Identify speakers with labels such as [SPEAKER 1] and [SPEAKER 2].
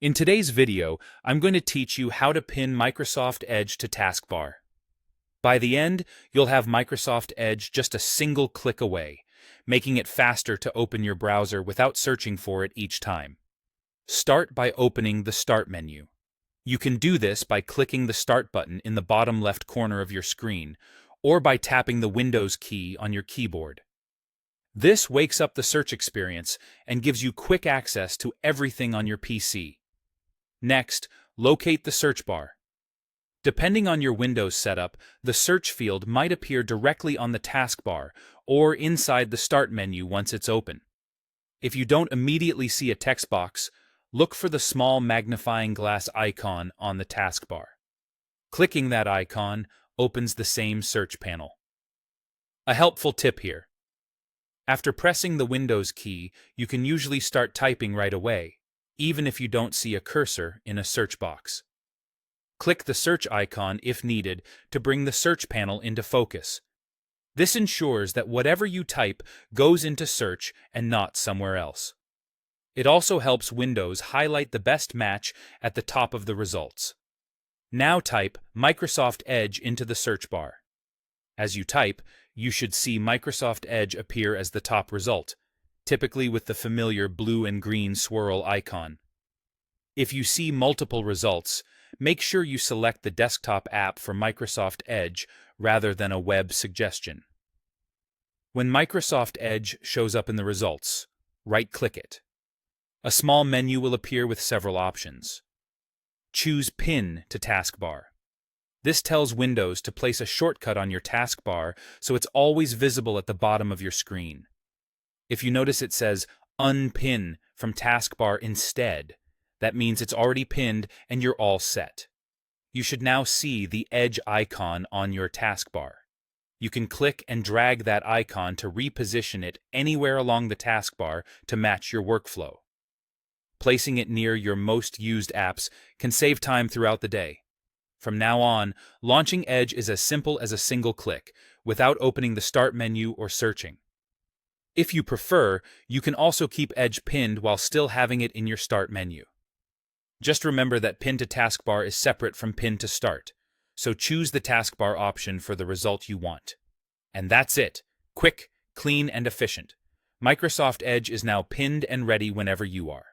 [SPEAKER 1] In today's video, I'm going to teach you how to pin Microsoft Edge to Taskbar. By the end, you'll have Microsoft Edge just a single click away, making it faster to open your browser without searching for it each time. Start by opening the Start menu. You can do this by clicking the Start button in the bottom left corner of your screen, or by tapping the Windows key on your keyboard. This wakes up the search experience and gives you quick access to everything on your PC. Next, locate the search bar. Depending on your Windows setup, the search field might appear directly on the taskbar or inside the Start menu once it's open. If you don't immediately see a text box, look for the small magnifying glass icon on the taskbar. Clicking that icon opens the same search panel. A helpful tip here. After pressing the Windows key, you can usually start typing right away, even if you don't see a cursor in a search box. Click the search icon if needed to bring the search panel into focus. This ensures that whatever you type goes into search and not somewhere else. It also helps Windows highlight the best match at the top of the results. Now type Microsoft Edge into the search bar. As you type, you should see Microsoft Edge appear as the top result, typically with the familiar blue and green swirl icon. If you see multiple results, make sure you select the desktop app for Microsoft Edge rather than a web suggestion. When Microsoft Edge shows up in the results, right-click it. A small menu will appear with several options. Choose Pin to Taskbar. This tells Windows to place a shortcut on your taskbar so it's always visible at the bottom of your screen. If you notice it says Unpin from taskbar instead, that means it's already pinned and you're all set. You should now see the Edge icon on your taskbar. You can click and drag that icon to reposition it anywhere along the taskbar to match your workflow. Placing it near your most used apps can save time throughout the day. From now on, launching Edge is as simple as a single click, without opening the Start menu or searching. If you prefer, you can also keep Edge pinned while still having it in your Start menu. Just remember that Pin to Taskbar is separate from Pin to Start, so choose the taskbar option for the result you want. And that's it. Quick, clean, and efficient. Microsoft Edge is now pinned and ready whenever you are.